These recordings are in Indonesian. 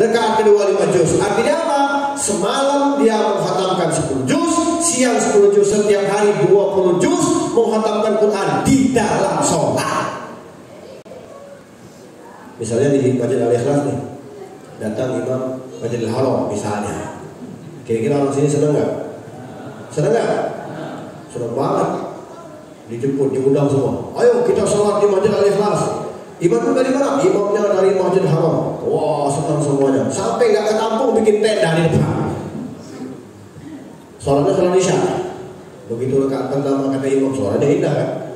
rakaat kedua 5 juz. Artinya apa? Semalam dia menghatamkan 10 juz, siang 10 juz, setiap hari 20 juz menghatamkan Quran di dalam sholat. Misalnya di Masjid Al-Ikhlas nih, datang Imam Masjidil Haram misalnya. Kira-kira orang sini senang nggak? Senang nggak? Senang banget. Dijemput, diundang semua. Ayo kita sholat di Masjid Al-Ikhlas. Imamnya dari mana? Imamnya dari Masjidil Haram. Wah, senang semuanya. Sampai nggak ketampung bikin tenda di depan. Sholatnya sholat isya. Begitu rakaat pertama kata imam, sholatnya indah kan?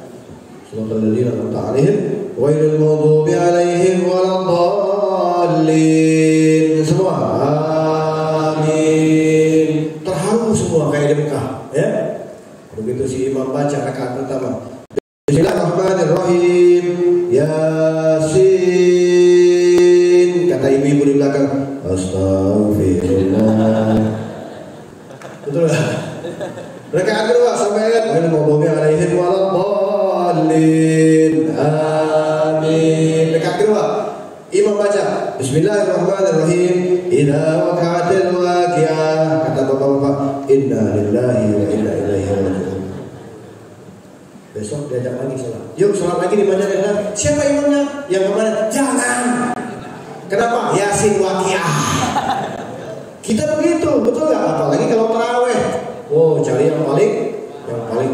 Shiratal ladzina an'amta 'alaihim ghairil maghdubi 'alaihim waladdallin. Semua amin. Terharu semua kayak di Mekah, ya. Begitu si imam baca rakaat pertama, Bismillahirrahmanirrahim, Yasin. Kata ibu-ibu di belakang, Astagfirullah. Betul nggak? Rakaat kedua sampai ayat ghairil maghdubi 'alaihim waladdallin. Amin. Rakaat kedua imam baca Bismillahirrahmanirrahim, idza waqa'atil waqi'ah. Kata bapak-bapak, inna lillahi wa inna ilaihi raji'un. Besok diajak lagi sholat. Yuk sholat lagi di Masjid Al-Ikhlas. Siapa imamnya? Yang kemarin? Jangan. Kenapa? Yasin waqi'ah. Kita begitu, betul nggak? Apalagi kalau taraweh. Oh, cari yang paling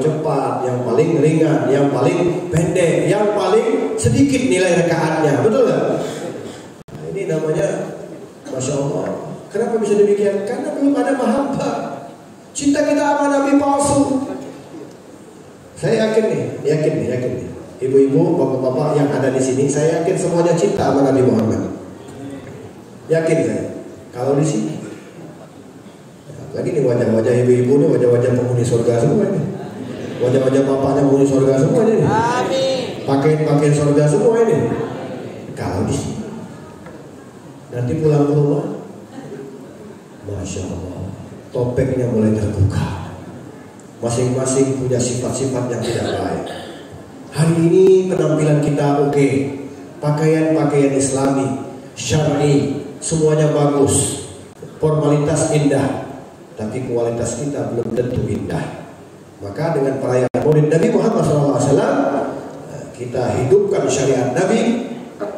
cepat, yang paling ringan, yang paling pendek, yang paling sedikit nilai rakaatnya, betul nggak? Nah, ini namanya, masya Allah. Kenapa bisa demikian? Karena belum ada mahabbah. Cinta kita sama Nabi palsu. Saya yakin nih. Ibu-ibu, bapak-bapak yang ada di sini, saya yakin semuanya cinta sama Nabi Muhammad. Yakin saya. Kalau di sini, lagi nih wajah-wajah ibu-ibu nih, wajah-wajah penghuni surga semua ini. Wajah-wajah bapaknya penghuni surga semua ini. Amin. Pakaian surga semua ini. Kalau di sini, nanti pulang ke rumah, masya Allah, topengnya mulai terbuka. Masing-masing punya sifat-sifat yang tidak baik. Hari ini penampilan kita oke, pakaian-pakaian Islami, syar'i, semuanya bagus, formalitas indah, tapi kualitas kita belum tentu indah. Maka dengan perayaan Maulid Nabi Muhammad SAW, kita hidupkan syariat Nabi.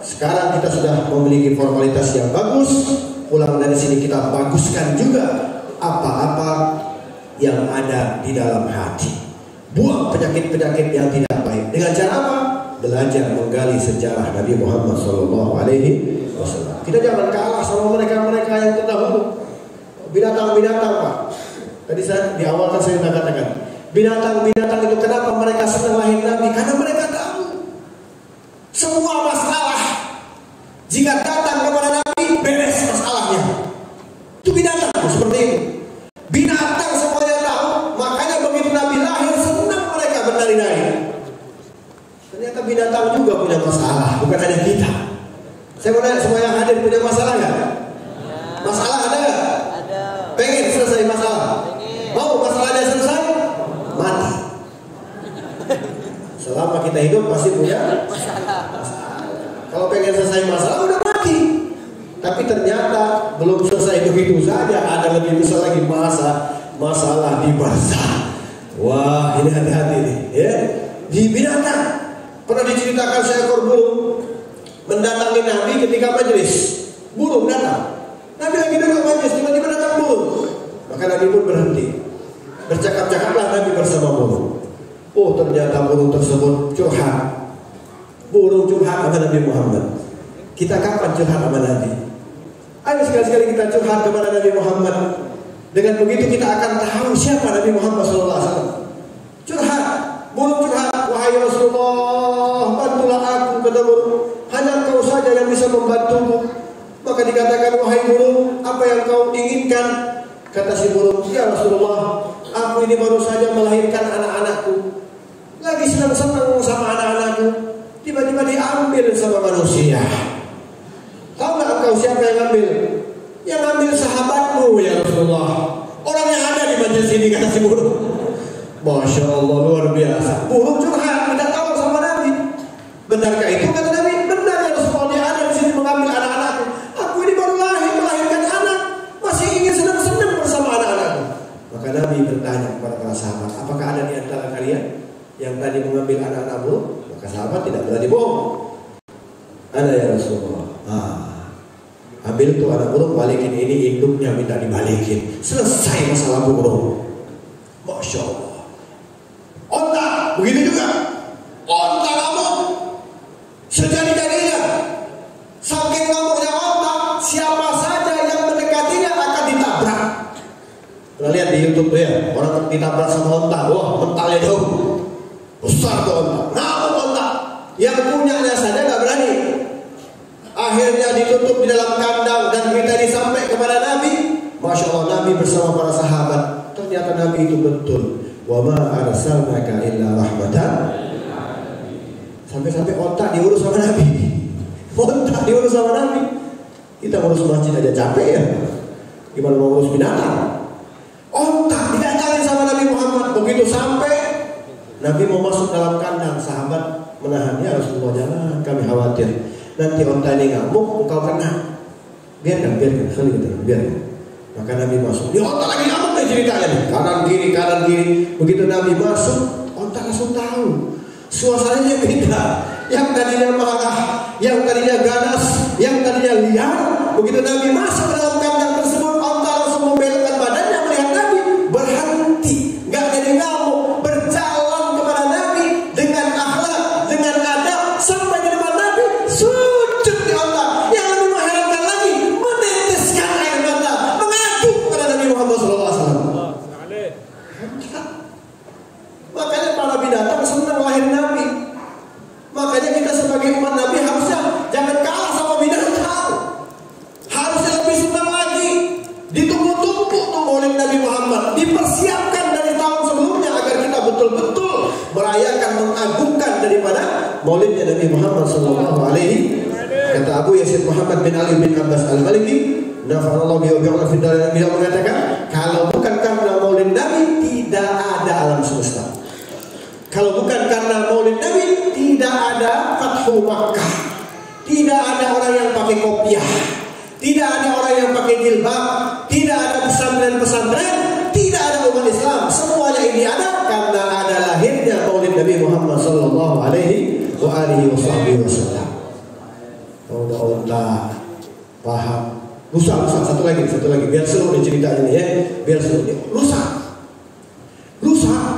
Sekarang kita sudah memiliki formalitas yang bagus. Pulang dari sini kita baguskan juga apa-apa yang ada di dalam hati. Buang penyakit-penyakit yang tidak baik. Dengan cara apa? Belajar menggali sejarah Nabi Muhammad SAW. Kita jangan kalah sama mereka-mereka yang terdahulu. Binatang-binatang, Pak. Tadi di awal kan saya katakan, binatang-binatang itu kenapa mereka senang lahir Nabi? Karena mereka tahu semua masalah jika datang kepada Nabi beres masalahnya. Itu binatang seperti itu. Binatang semuanya tahu, makanya begitu Nabi lahir senang mereka bernari-nari. Ternyata binatang juga punya masalah, bukan hanya kita. Saya mau nanya, semua yang hadir punya masalah nggak? Masalah ada nggak? Ada. Pengen selesai masalah? Mau masalahnya selesai? Mati. Selama kita hidup pasti punya masalah. Kalau pengen selesai masalah udah mati. Tapi ternyata belum selesai begitu saja, ada lebih besar lagi masalah di barzakh. Wah, ini hati-hati nih, ya. Di binatang pernah diceritakan seekor burung mendatangi Nabi ketika majelis. Burung datang. Nabi lagi duduk majelis, tiba-tiba datang burung. Maka Nabi pun berhenti. Bercakap-cakaplah Nabi bersama burung. Oh, ternyata burung tersebut curhat. Burung curhat sama Nabi Muhammad. Kita kapan curhat sama Nabi? Ayo sekali-sekali kita curhat kepada Nabi Muhammad. Dengan begitu kita akan tahu siapa Nabi Muhammad SAW. Curhat, burung curhat, wahai Rasulullah, bantulah aku, kata burung. Hanya Engkau saja yang bisa membantuku. Maka dikatakan, wahai burung, apa yang kau inginkan? Kata si burung, ya Rasulullah, aku ini baru saja melahirkan anak-anakku. Lagi senang-senang sama anak-anakku, tiba-tiba diambil sama manusia. Tahu nggak engkau siapa yang ambil? Yang ambil sahabatmu ya Rasulullah. Orang yang ada di majelis ini, kata si burung. Masya Allah, luar biasa. Burung curhat, minta tolong sama Nabi. Benarkah itu? Kata Nabi, benar ya Rasulullah, dia ada di sini mengambil anak-anakku. Aku ini baru lahir bertanya kepada para sahabat, apakah ada di antara kalian yang tadi mengambil anak-anak burung? Maka sahabat tidak berani bohong. Ada ya Rasulullah. Ambil tuh anak burung, balikin, ini induknya minta dibalikin. Selesai masalah burung. Masya Allah. Onta, begitu juga. Onta kamu sejadi-jadinya. Saking ngamuknya onta, siapa saja yang mendekatinya akan ditabrak. Pernah lihat di YouTube tuh ya, orang ditabrak sama onta, wah mentalnya jauh, besar tuh onta, ngamuk onta. Yang punyanya saja nggak berani. Akhirnya ditutup di dalam kandang dan kita disampaikan kepada Nabi. Masya Allah, Nabi bersama para sahabat. Ternyata Nabi itu betul. Wa ma arsalnaka illa rahmatan. Sampai-sampai onta diurus sama Nabi. Onta diurus sama Nabi. Kita ngurus masjid aja capek ya. Gimana mau ngurus binatang? Onta didatangin sama Nabi Muhammad. Begitu sampai Nabi mau masuk dalam kandang, sahabat menahan, ya Rasulullah jangan, kami khawatir nanti onta ini ngamuk, engkau kena. Biarkan, kali gitu, biarkan. Maka Nabi masuk, dia onta lagi ngamuk nih ceritanya nih, kanan kiri. Begitu Nabi masuk, onta langsung tahu. Suasananya beda. Yang tadinya marah, yang tadinya ganas, yang tadinya liar. Begitu Nabi masuk ke dalam kandang tersebut, onta langsung membelokkan badannya melihat Nabi, berhenti, nggak jadi ngamuk, berjalan kepada Nabi dengan akhlak, dengan adab, sampai di depan Nabi, sujud di onta. Yang lebih mengherankan lagi, meneteskan air mata, mengadu kepada Nabi Muhammad SAW. Makanya para binatang senang lahir Nabi. Makanya kita sebagai umat Nabi harusnya jangan kalah sama binatang. Harusnya lebih senang lagi. Ditunggu-tunggu tuh maulid Nabi Muhammad, dipersiapkan dari tahun sebelumnya agar kita betul-betul merayakan, mengagungkan daripada maulidnya Nabi Muhammad sallallahu alaihi. Kata Abu Yazid Muhammad bin Ali bin Abbas Al-Maliki, nafa'allahu bihi wa bi'ala fi dar, beliau mengatakan, kalau bukan karena maulid Nabi tidak ada alam semesta. Kalau bukan karena maulid Nabi, tidak ada Fathu Makkah, tidak ada orang yang pakai kopiah, tidak ada orang yang pakai jilbab, tidak ada pesantren-pesantren, tidak ada umat Islam. Semuanya ini ada karena ada lahirnya maulid Nabi Muhammad sallallahu alaihi wasallam. Udah paham. Rusak, satu lagi, biar seru ceritanya ya, biar seru. Rusa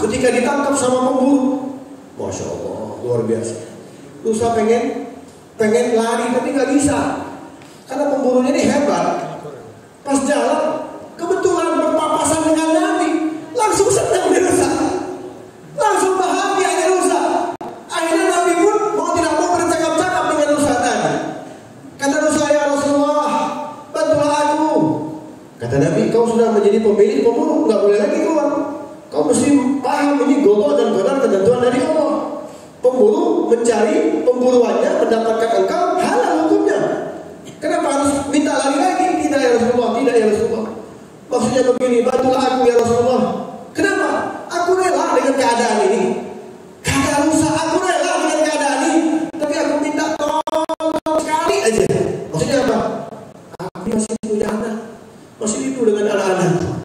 ketika ditangkap sama pemburu, Masya Allah, luar biasa. Rusa pengen lari tapi nggak bisa, karena pemburunya ini hebat. Pas jalan, kebetulan berpapasan dengan Nabi, langsung senang di rusa, langsung bahagia di rusa. Akhirnya Nabi pun mau tidak mau bercakap-cakap dengan rusa tadi. Kata rusa, ya Rasulullah, bantulah aku. Kata Nabi, kau sudah menjadi pemilik pemburu, nggak boleh lagi keluar. Kau mesti paham ini golok dan benar ketentuan dari Allah. Pemburu mencari pemburuannya, mendapatkan engkau, halal hukumnya. Kenapa harus minta lari lagi? Tidak ya Rasulullah. Maksudnya begini, bantulah aku ya Rasulullah. Kenapa? Aku rela dengan keadaan ini. Kata rusa, aku rela dengan keadaan ini. Tapi aku minta tolong sekali aja. Maksudnya apa? Aku masih punya anak, masih hidup dengan anak-anak.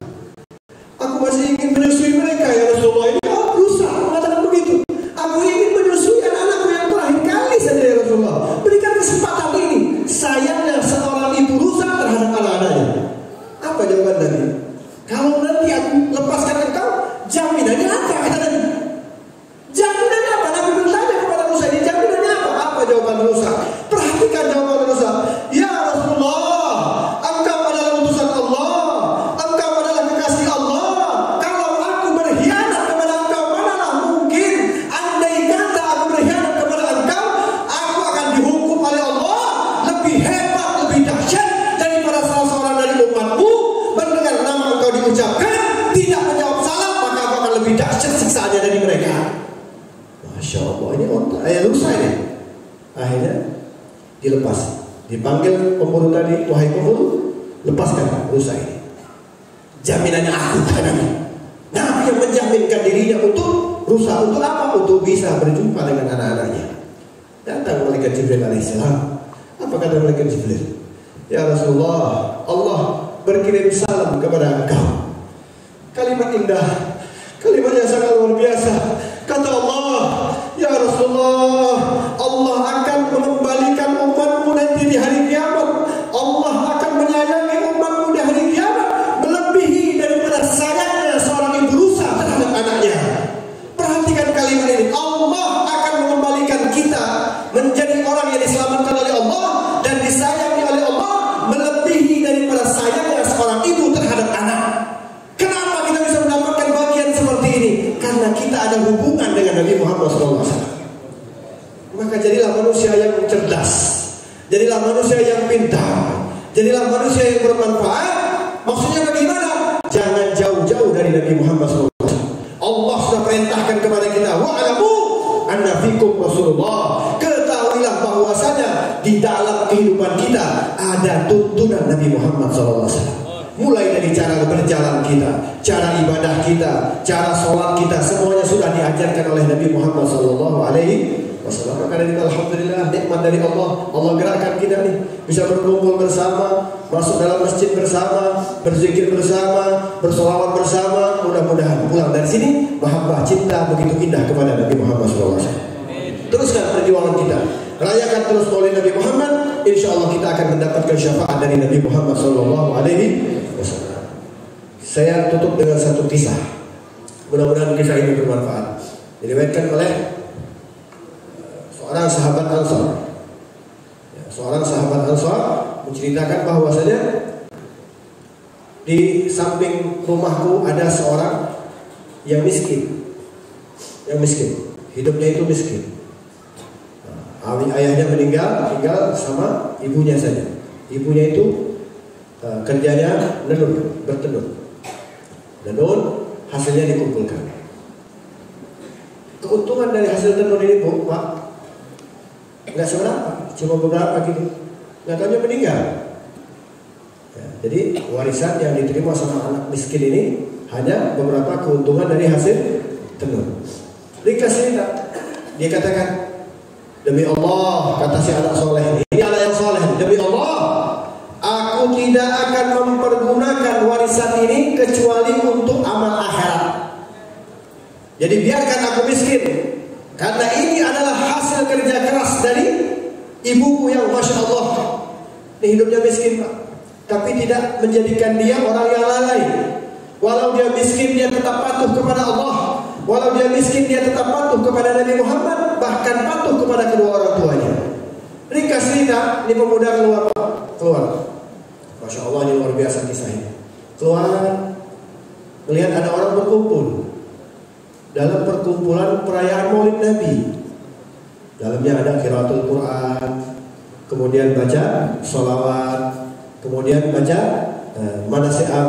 Aku masih ingin menyusui mereka ya Rasulullah. Ini rusa mengatakan begitu. Aku ingin menyusui anak-anakku yang terakhir kali saja ya Rasulullah. Berikan kesempatan ini. Sayangnya seorang ibu rusa terhadap anak-anaknya. Apa jawaban Nabi? Kalau nanti aku lepaskan engkau, jaminannya apa? Kata Nabi. Jaminannya apa? Nabi bertanya kepada Musa ini, jaminannya apa? Apa jawaban rusa? Perhatikan jawaban rusa. Ya Rasulullah, engkau adalah utusan Allah. Tidak menjawab salam, maka aku akan lebih dahsyat siksaannya dari mereka. Masya Allah, ini rusa ini. Akhirnya dilepas, dipanggil pemburu tadi, wahai pemburu, lepaskan rusa ini. Jaminannya aku, kata Nabi. Nabi yang menjaminkan dirinya untuk rusa, untuk apa? Untuk bisa berjumpa dengan anak-anaknya. Datang malaikat Jibril alaihissalam. Apa kata malaikat Jibril? Ya Rasulullah, Allah berkirim salam kepada engkau. Kalimat indah, Kalimatnya sangat luar biasa. Kata Allah, ya Rasulullah, Allah akan mengembalikan umatmu nanti di hari kiamat. Allah akan menyayangi umatmu di hari kiamat melebihi daripada sayangnya seorang ibu rusa terhadap anaknya. Perhatikan kalimat ini. Allah akan mengembalikan kita menjadi orang yang diselamatkan oleh Allah dan disayangi oleh Allah melebihi daripada sayangnya seorang ibu terhadap anak. Kenapa kita bisa mendapatkan bagian seperti ini? Karena kita ada hubungan dengan Nabi Muhammad SAW. Maka jadilah manusia yang cerdas, jadilah manusia yang pintar, jadilah manusia yang bermanfaat. Maksudnya bagaimana? Jangan jauh-jauh dari Nabi Muhammad SAW. Allah sudah perintahkan kepada kita, wa'alamu anna fikum Rasulullah. Ketahuilah bahwasanya di dalam kehidupan kita ada tuntunan Nabi Muhammad SAW. Mulai dari cara berjalan kita, cara ibadah kita, cara sholat kita, semuanya sudah diajarkan oleh Nabi Muhammad SAW. Maka dari alhamdulillah nikmat dari Allah. Allah gerakkan kita nih bisa berkumpul bersama, masuk dalam masjid bersama, berzikir bersama, bersolawat bersama. Mudah-mudahan pulang dari sini mahabbah cinta begitu indah kepada Nabi Muhammad SAW. Teruskan perjuangan kita, rayakan terus Maulid Nabi Muhammad. Insya Allah kita akan mendapatkan syafaat dari Nabi Muhammad SAW. Saya tutup dengan satu kisah. Mudah-mudahan kisah ini bermanfaat. Diriwayatkan oleh seorang sahabat Ansar. Seorang sahabat Ansar menceritakan bahwasanya di samping rumahku ada seorang yang miskin. Yang miskin, hidupnya itu miskin. Ayahnya meninggal, tinggal sama ibunya saja. Ibunya itu kerjanya menenun, bertenun. Menenun, hasilnya dikumpulkan. Keuntungan dari hasil tenun ini, Bu, Pak, nggak seberapa, cuma beberapa gitu. Nggak tahunya meninggal. Ya, jadi warisan yang diterima sama anak miskin ini hanya beberapa keuntungan dari hasil tenun. Dikasih, dia katakan, demi Allah, kata si anak soleh ini anak yang soleh, demi Allah, aku tidak akan mempergunakan warisan ini kecuali untuk amal akhirat. Jadi biarkan aku miskin, karena ini adalah hasil kerja keras dari ibuku yang masya Allah. Ini hidupnya miskin, Pak, tapi tidak menjadikan dia orang yang lalai. Walau dia miskin, dia tetap patuh kepada Allah. Walau dia miskin, dia tetap patuh kepada Nabi Muhammad, bahkan patuh kepada kedua orang tuanya. Ringkas cerita, ini pemuda keluar. Masya Allah, ini luar biasa kisah ini. Keluar, melihat ada orang berkumpul dalam perkumpulan perayaan Maulid Nabi. Dalamnya ada qiraatul Quran, kemudian baca sholawat, kemudian baca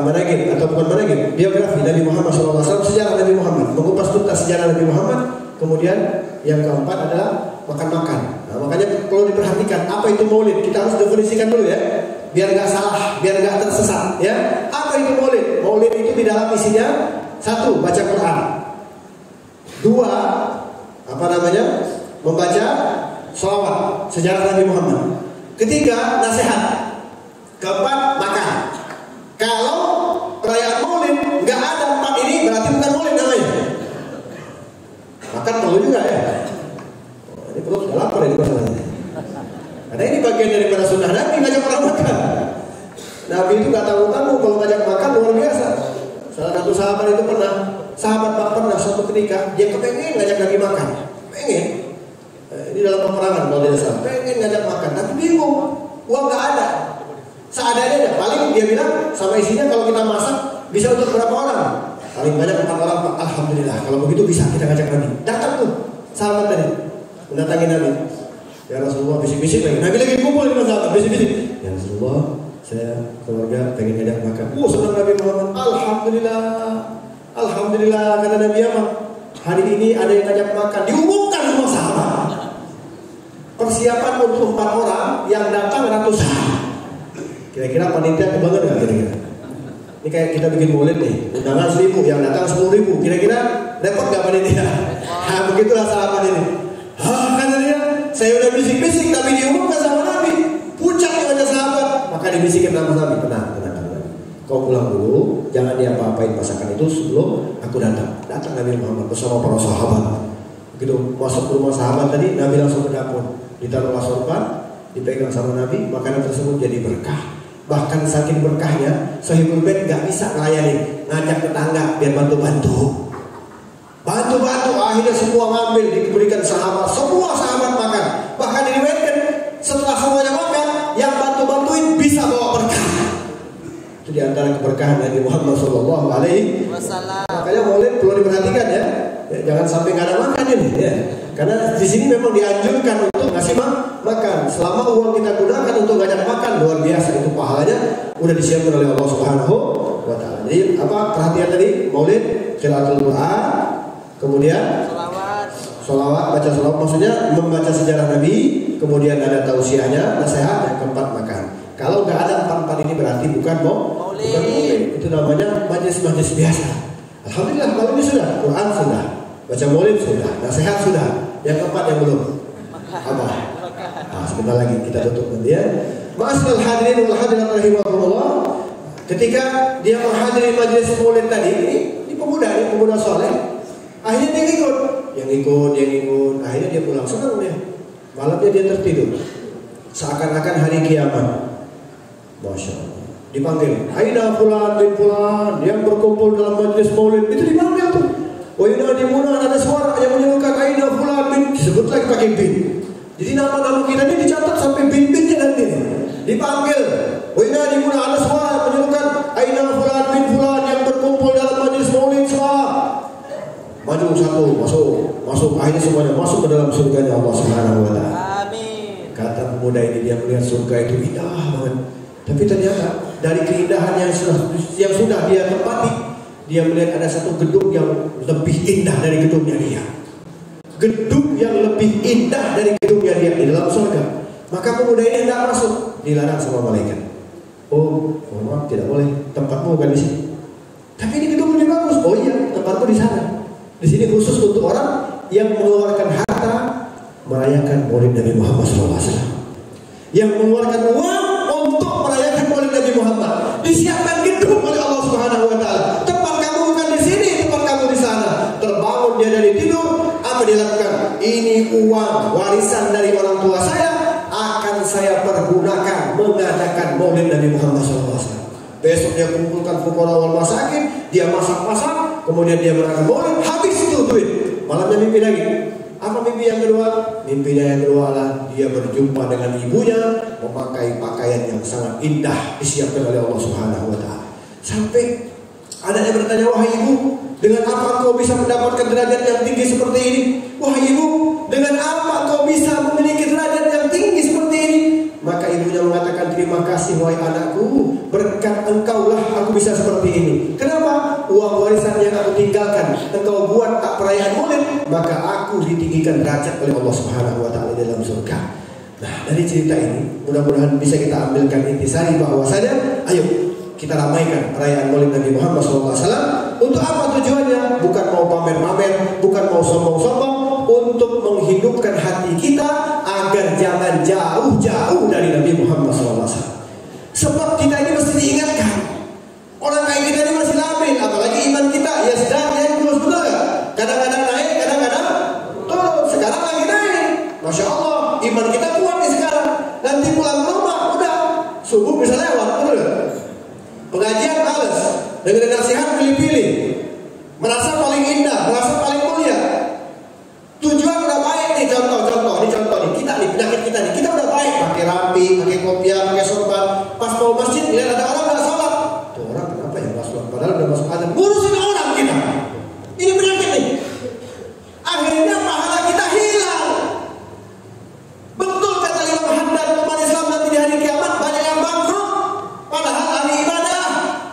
managib atau bukan managib, biografi Nabi Muhammad SAW, sejarah Nabi Muhammad, mengupas tuntas sejarah Nabi Muhammad. Kemudian yang keempat adalah makan-makan. Nah, makanya kalau diperhatikan apa itu Maulid, kita harus definisikan dulu ya, biar nggak salah, biar nggak tersesat ya. Apa itu Maulid? Maulid itu di dalam isinya satu, baca Quran. Dua, membaca sholawat sejarah Nabi Muhammad. Ketiga, nasihat. Keempat, makan. Kalau perayaan Maulid nggak ada empat ini, berarti bukan Maulid namanya. Makan perlu juga ya. Ini perlu sudah lapar ini masalahnya. Karena ini bagian daripada sunnah Nabi, ngajak orang makan. Nabi itu nggak tanggung-tanggung kalau ngajak makan, luar biasa. Salah satu sahabat itu pernah suatu ketika dia kepengen ngajak Nabi makan, pengen. Ini dalam peperangan kalau tidak salah, pengen ngajak makan, tapi bingung, uang nggak ada. Seadanya aja, paling dia bilang sama isinya kalau kita masak bisa untuk berapa orang? Paling banyak 4 orang, Pak. Alhamdulillah, kalau begitu bisa kita ngajak Nabi. Datang tuh sahabat tadi, mendatangi Nabi. Ya Rasulullah, bisik-bisik lagi. Nabi lagi kumpul dengan sahabat, bisik-bisik. Ya Rasulullah, saya keluarga pengen ngajak makan. Senang Nabi Muhammad. Alhamdulillah, kata Nabi Muhammad. Hari ini ada yang ngajak makan, diumumkan semua sahabat. Persiapan untuk 4 orang yang datang ratusan. Kira-kira panitia kebanget nggak kira-kira? Ini kayak kita bikin Maulid nih, undangan 1000, yang datang 10.000. Kira-kira repot nggak panitia? Nah, begitulah sahabat ini. Kata dia, saya udah bisik-bisik tapi diumumkan sama Nabi. Puncak wajah sahabat. Maka dibisikin nama Nabi, tenang. kau pulang dulu, jangan diapa-apain masakan itu sebelum aku datang. Datang Nabi Muhammad bersama para sahabat. Begitu masuk ke rumah sahabat tadi, Nabi langsung ke dapur, ditaruhlah sorban, dipegang sama Nabi, makanan tersebut jadi berkah. Bahkan saking berkahnya, Sahibul Bait gak bisa melayani, ngajak tetangga biar bantu-bantu. Bantu-bantu, akhirnya semua ngambil, diberikan sahabat, semua sahabat makan. Bahkan diriwayatkan setelah semuanya makan, yang bantu-bantuin bisa bawa berkah. Itu diantara keberkahan Nabi Muhammad SAW. Makanya maulid perlu diperhatikan ya. Jangan sampai nggak ada makan ini ya. Karena di sini memang dianjurkan untuk ngasih makan. Selama uang kita gunakan untuk ngajak makan, luar biasa itu pahalanya udah disiapkan oleh Allah Subhanahu wa taala. Jadi apa perhatian tadi? Maulid, qiraatul Quran, kemudian sholawat, baca sholawat, maksudnya membaca sejarah Nabi, kemudian ada tausiahnya, nasihat, dan keempat makan. Kalau nggak ada empat ini berarti bukan maulid. Itu namanya majlis-majlis biasa. Alhamdulillah kalau ini sudah, Quran sudah, baca maulid sudah, nasihat sudah. Yang keempat yang belum apa? Nah, sebentar lagi kita tutup nanti ya. Ma'asyiral hadirin wal hadirat rahimakumullah. Ketika dia menghadiri majlis maulid tadi, ini pemuda soleh. Akhirnya dia ikut. Akhirnya dia pulang, senang dia. Malamnya dia tertidur, seakan-akan hari kiamat. Masya Allah. Dipanggil, Aina fulan bin fulan yang berkumpul dalam majlis maulid. Itu dipanggil tuh. Wa yunadimuna, ada suara yang menyebutkan Aina fulan bin, disebut lagi pakai bin. Jadi nama-nama kita ini dicatat sampai bin-binnya nanti. Dipanggil, wa yunadimuna, ada suara yang menyebutkan Aina fulan bin fulan yang berkumpul dalam majlis maulid. Maju satu, masuk, akhirnya semuanya masuk ke dalam surganya Allah Subhanahu wa taala. Amin. Kata pemuda ini, dia melihat surga itu indah banget. Tapi ternyata dari keindahan yang sudah dia tempati, dia melihat ada satu gedung yang lebih indah dari gedungnya dia. Gedung yang lebih indah dari gedungnya dia di dalam surga. Maka pemuda ini hendak masuk, dilarang sama malaikat. Oh, maaf, tidak boleh. Tempatmu bukan di sini. Tapi ini gedung lebih bagus. Oh iya, tempatmu di sana. Di sini khusus untuk orang yang mengeluarkan harta merayakan maulid Nabi Muhammad SAW. Yang mengeluarkan uang untuk merayakan maulid Nabi Muhammad. Disiapkan gedung oleh Allah Subhanahu wa taala. Tempat kamu bukan di sini, tempat kamu di sana. Terbangun dia dari tidur, apa dia lakukan? Ini uang warisan dari orang tua saya akan saya pergunakan mengadakan maulid Nabi Muhammad SAW. Besok dia kumpulkan fuqara wal masakin, dia masak-masak, kemudian dia merayakan maulid, habis itu duit. Malamnya mimpi lagi. Apa mimpi yang kedua? Mimpinya yang kedua adalah dia berjumpa dengan ibunya memakai pakaian yang sangat indah disiapkan oleh Allah Subhanahu wa taala. Sampai anaknya bertanya, "Wahai ibu, dengan apa engkau bisa mendapatkan derajat yang tinggi seperti ini?" "Wahai ibu, dengan apa engkau bisa memiliki derajat yang tinggi seperti ini?" Maka ibunya mengatakan, "Terima kasih wahai anakku, berkat engkaulah aku bisa seperti ini." Kenapa? Uang warisan yang aku tinggalkan engkau buat tak perayaan maulid, maka aku ditinggikan derajat oleh Allah Subhanahu wa taala dalam surga. Nah, dari cerita ini mudah-mudahan bisa kita ambilkan intisari bahwasanya ayo kita ramaikan perayaan maulid Nabi Muhammad SAW. Untuk apa tujuannya? Bukan mau pamer-pamer, bukan mau sombong-sombong, untuk menghidupkan hati kita agar jangan jauh-jauh dari Nabi Muhammad SAW. Sebab kita ini mesti diingatkan, orang kayak kita ini masih labil, apalagi iman kita ya sedang terus betul ya. Kadang-kadang naik, kadang-kadang turun. Sekarang lagi naik, masya Allah, iman kita kuat nih sekarang. Nanti pulang ke rumah, udah subuh bisa lewat, betul ya. Pengajian males, dengerin nasihat pilih-pilih, merasa paling indah, merasa paling mulia. Tujuan udah baik nih, contoh nih, kita nih, penyakit kita nih, kita udah baik, pakai rapi, pakai kopiah, pakai sorban. Pas mau masjid, lihat ada orang nggak sholat, tuh orang kenapa ya nggak sholat? Padahal udah masuk azan, ngurusin orang kita. Ini penyakit nih. Akhirnya pahala kita hilang. Betul kata Imam Haddad, umat Islam nanti di hari kiamat banyak yang bangkrut. Padahal ahli ibadah,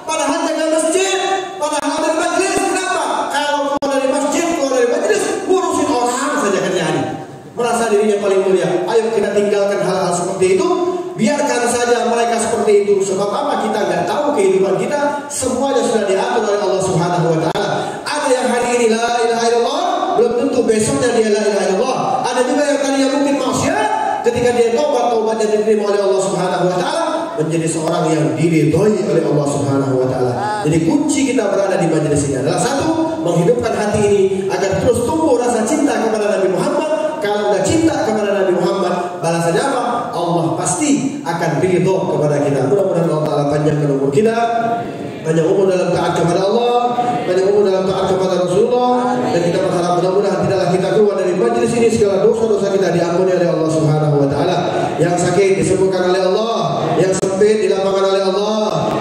padahal jaga masjid, padahal ada majlis. Kenapa? Kalau keluar dari masjid, keluar dari majlis, ngurusin orang saja kerjaan. Merasa dirinya paling mulia. Ayo kita tinggalkan hal-hal seperti itu. Biarkan saja mereka seperti itu. Sebab apa? Kita nggak tahu kehidupan kita. Semuanya sudah diatur oleh Allah Subhanahu wa taala. Ada yang hari ini la ilaha illallah, belum tentu besoknya dia la ilaha illallah. Ada juga yang tadinya mungkin maksiat, ketika dia taubatnya diterima oleh Allah Subhanahu wa taala, menjadi seorang yang diridhoi oleh Allah Subhanahu wa taala. Jadi kunci kita berada di majelis ini adalah satu, menghidupkan hati ini agar terus tumbuh rasa cinta kepada Nabi Muhammad. Kalau sudah cinta kepada Nabi Muhammad, balasannya apa? Allah pasti akan ridho kepada kita. Mudah-mudahan Allah Ta'ala panjangkan umur kita, panjang umur dalam taat kepada Allah, panjang umur dalam taat kepada Rasulullah, dan kita berharap mudah-mudahan tidaklah kita keluar dari majelis ini segala dosa-dosa kita diampuni oleh Allah Subhanahu wa taala. Yang sakit disembuhkan oleh Allah, yang sempit dilapangkan oleh Allah,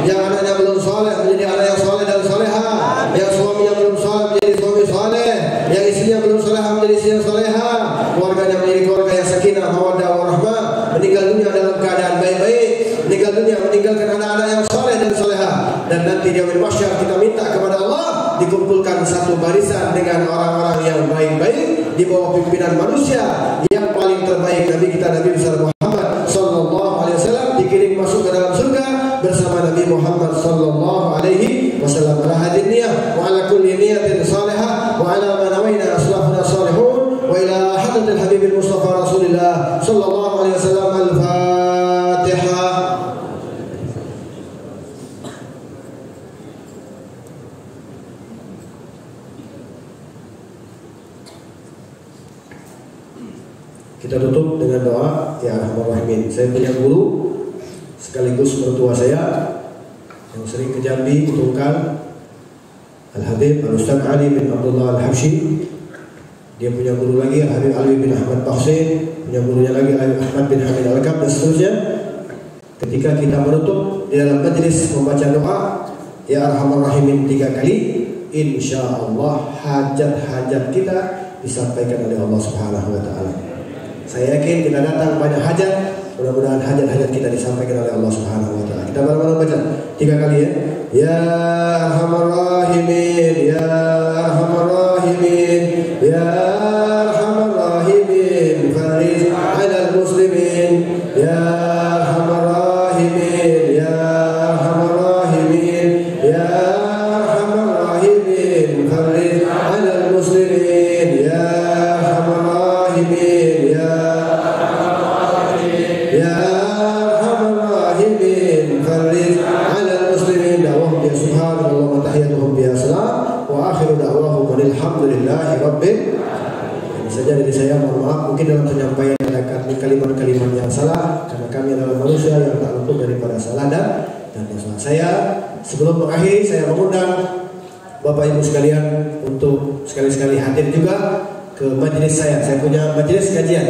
yang anaknya belum saleh menjadi anak yang saleh dan saleha, yang suaminya belum saleh menjadi suami saleh, yang istrinya belum salehah menjadi istri yang saleha, keluarganya menjadi keluarga yang sakinah, mawaddah, warahmah, meninggal dunia dalam keadaan baik-baik, meninggal dunia meninggalkan anak-anak yang saleh dan saleha, dan nanti di yaumil mahsyar kita minta kepada Allah dikumpulkan satu barisan dengan orang-orang yang baik-baik di bawah pimpinan manusia yang paling terbaik, Nabi kita Nabi besar Muhammad sallallahu alaihi wasallam, dikirim masuk ke dalam surga bersama Nabi Muhammad sallallahu alaihi wasallam. Ala hadin niyah wa ala kulli niyatin salihah wa ala ma nawaina aslafuna salihun wa ila hadratil habibil mustafa rasulillah sallallahu alaihi wasallam. Al-Fatihah. Kita tutup dengan doa, ya Arhamar Rahimin. Saya punya guru sekaligus mertua saya yang sering ke Jambi, Tungkal, Al-Habib Al-Ustaz Ali bin Abdullah Al-Habsyi. Dia punya guru lagi Al-Habib Ali bin Ahmad Bakhsin, punya gurunya lagi Ahmad bin Hamid Al-Kab, dan seterusnya. Ketika kita menutup di dalam majlis membaca doa ya Arhamar Rahimin 3 kali, insya Allah hajat-hajat kita disampaikan oleh Allah Subhanahu wa taala. Saya yakin kita datang banyak hajat, mudah-mudahan hajat-hajat kita disampaikan oleh Allah Subhanahu wa taala. Kita bareng-bareng baca 3 kali ya. Ya Arhamar Rahimin, ya Arhamar Rahimin, ya Arhamar Rahimin, faris 'alal muslimin, ya Arhamar Rahimin, ya Arhamar Rahimin, ya Arhamar Rahimin, faris 'alal muslimin, ya Arhamar Rahimin, ya alhamdulillahi rabbil alamin. Saja dari saya, mohon maaf mungkin dalam penyampaian ada kalimat-kalimat yang salah, karena kami adalah manusia yang tak luput daripada salah dan dosa. Saya sebelum mengakhiri, saya mengundang Bapak Ibu sekalian untuk sekali-sekali hadir juga ke majelis saya. Saya punya majelis kajian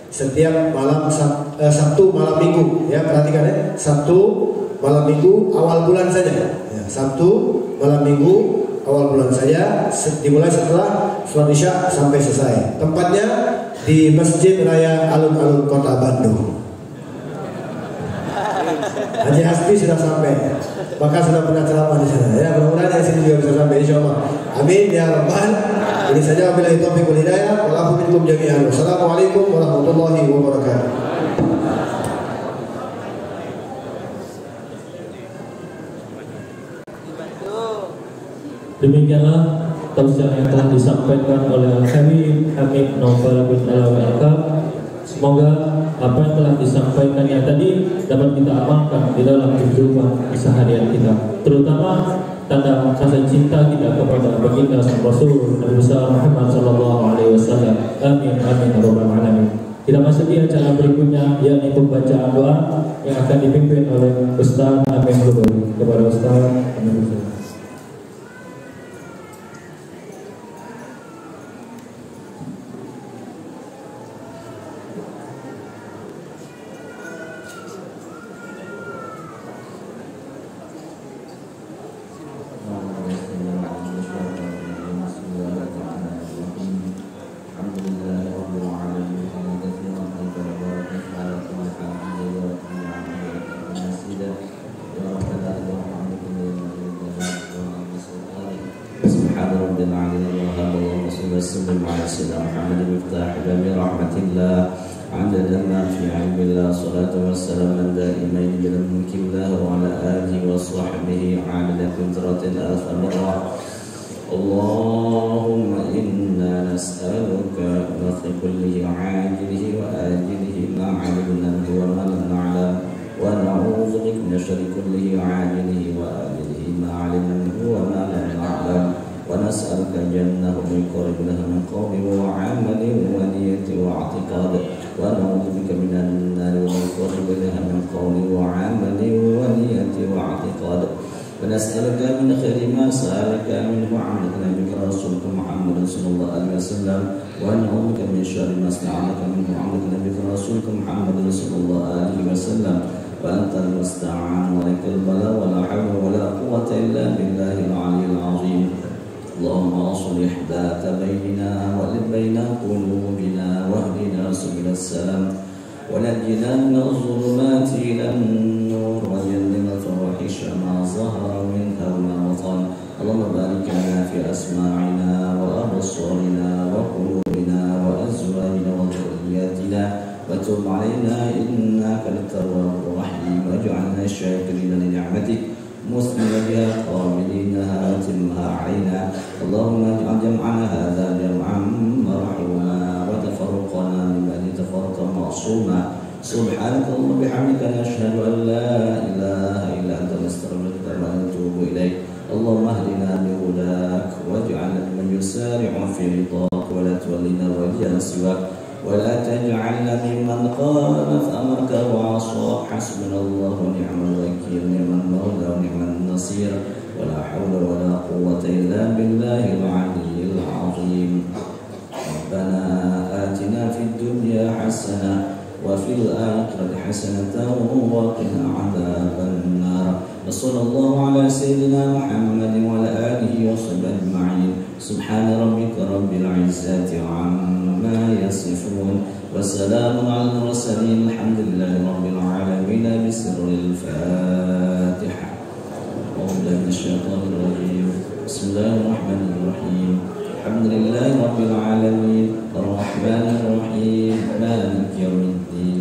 setiap malam Sabtu malam Minggu, ya perhatikan ya, Sabtu malam Minggu awal bulan saja, ya, Sabtu malam Minggu awal bulan saja, dimulai setelah sholat Isya sampai selesai. Tempatnya di Masjid Raya Alun-Alun Kota Bandung. Haji Hasbi sudah sampai, maka sudah pernah ceramah di sana. Ya, mudah-mudahan yang sini juga bisa sampai, insyaallah. Amin ya rabbal. Ini saja, wabillahi taufiq wal hidayah. Wal afu minkum jami'an. Wassalamualaikum warahmatullahi wabarakatuh. Demikianlah tausiah yang telah disampaikan oleh Al-Habib Habib Naufal bin Alawi Al-Kab. Semoga apa yang telah disampaikannya tadi dapat kita amalkan di dalam kehidupan keseharian kita, terutama tanda rasa cinta kita kepada baginda sang Rasul Nabi besar Muhammad sallallahu alaihi wasallam. Amin amin ya rabbal alamin. Kita masuk di acara berikutnya, yakni pembacaan doa yang akan dipimpin oleh Ustaz Amin Lubari. Kepada Ustaz Amin Lubari. اللهم إنا نسألك بخير كله عاجله وآجله ما علمنا منه وما لم نعلم ونعوذ بك من الشر كله عاجله وآجله ما علمنا منه وما لم نعلم ونسألك الجنة وما يقرب لها من قول وعمل ونية واعتقاد ونعوذ بك من النار وما يقرب لها من قول وعمل ونية واعتقاد ونسألك من خير ما سألك منه عبدك نبيك رسولك محمد صلى الله عليه وسلم ونعوذ بك من شر ما استعانك منه عبدك نبيك رسولك محمد صلى الله عليه وسلم وأنت المستعان ولك البلاء ولا حول ولا قوة إلا بالله العلي العظيم اللهم أصلح ذات بيننا وألف بين قلوبنا واهدنا سبل السلام ونجنا من الظلمات إلى النور وجنبنا الفواحش ما ظهر منها وما بطن اللهم بارك لنا في أسماعنا وأبصارنا وقلوبنا وأزواجنا وذرياتنا وتب علينا إنك التواب الرحيم واجعلنا شاكرين لنعمتك مسلم بها قابلينها وتمها علينا اللهم اجعل جمعنا هذا جمعا مرحوما وتفرقنا من بعد تفرقا معصوما سبحانك اللهم وبحمدك نشهد ان لا اله الا انت نستغفرك ونتوب اليك اللهم اهدنا بهداك واجعلنا ممن يسارع في رضاك ولا تولنا وليا سواك ولا تجعلنا ممن خالف امرك وعصاك حسبنا الله ونعم الوكيل نعم المولى ونعم النصير ولا حول ولا قوة إلا بالله العلي العظيم ربنا آتنا في الدنيا حسنة وفي الآخرة حسنة وقنا عذاب النار وصلى الله على سيدنا محمد وعلى آله وصحبه أجمعين سبحان ربك رب العزة عما يصفون وسلام على المرسلين الحمد لله رب العالمين بسر الفاتحة أعوذ بالله من الشيطان الرجيم بسم الله الرحمن الرحيم الحمد لله رب العالمين الرحمن الرحيم مالك يوم الدين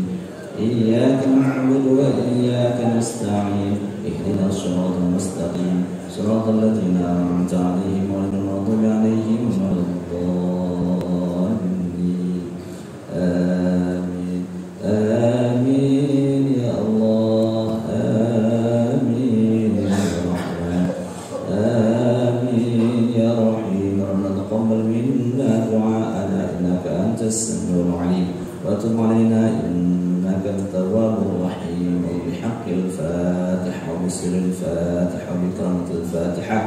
إياك نعبد وإياك نستعين اهدنا الصراط المستقيم صراط الذين أنعمت عليهم غير المغضوب عليهم ولا الضالين آمين آمين يا الله آمين يا رحمن آمين يا رحيم ربنا تقبل منا دعاءنا إنك أنت السميع العليم وتب علينا إنك التواب الرحيم وبحق الفاتحة وبسر الفاتحة وبكرامة الفاتحة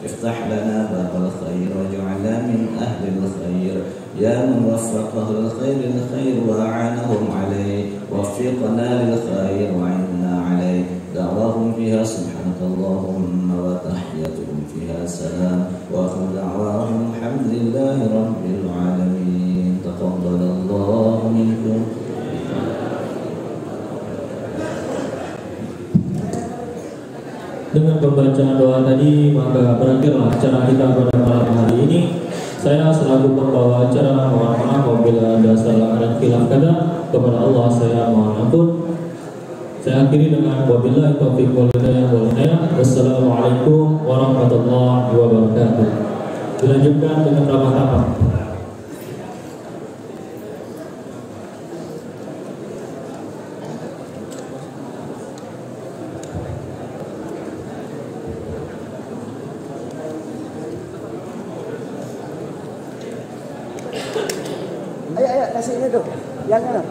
افتح لنا باب الخير واجعلنا من أهل الخير يا من وفق أهل الخير للخير وأعانهم عليه وفقنا للخير وعنا عليه دعواهم فيها سبحانك اللهم وتحيتهم فيها سلام وآخر دعواهم الحمد لله رب العالمين تقبل الله منكم. Dengan pembacaan doa tadi, maka berakhirlah acara kita pada malam hari ini. Saya selaku pembawa acara mohon maaf apabila ada salah dan khilaf kata. Kepada Allah saya mohon ampun. Saya akhiri dengan wabillahi taufiq wal hidayah. Wassalamualaikum warahmatullahi wabarakatuh. Dilanjutkan dengan ramah-ramah. Ayo, kasih ini tuh, yang mana?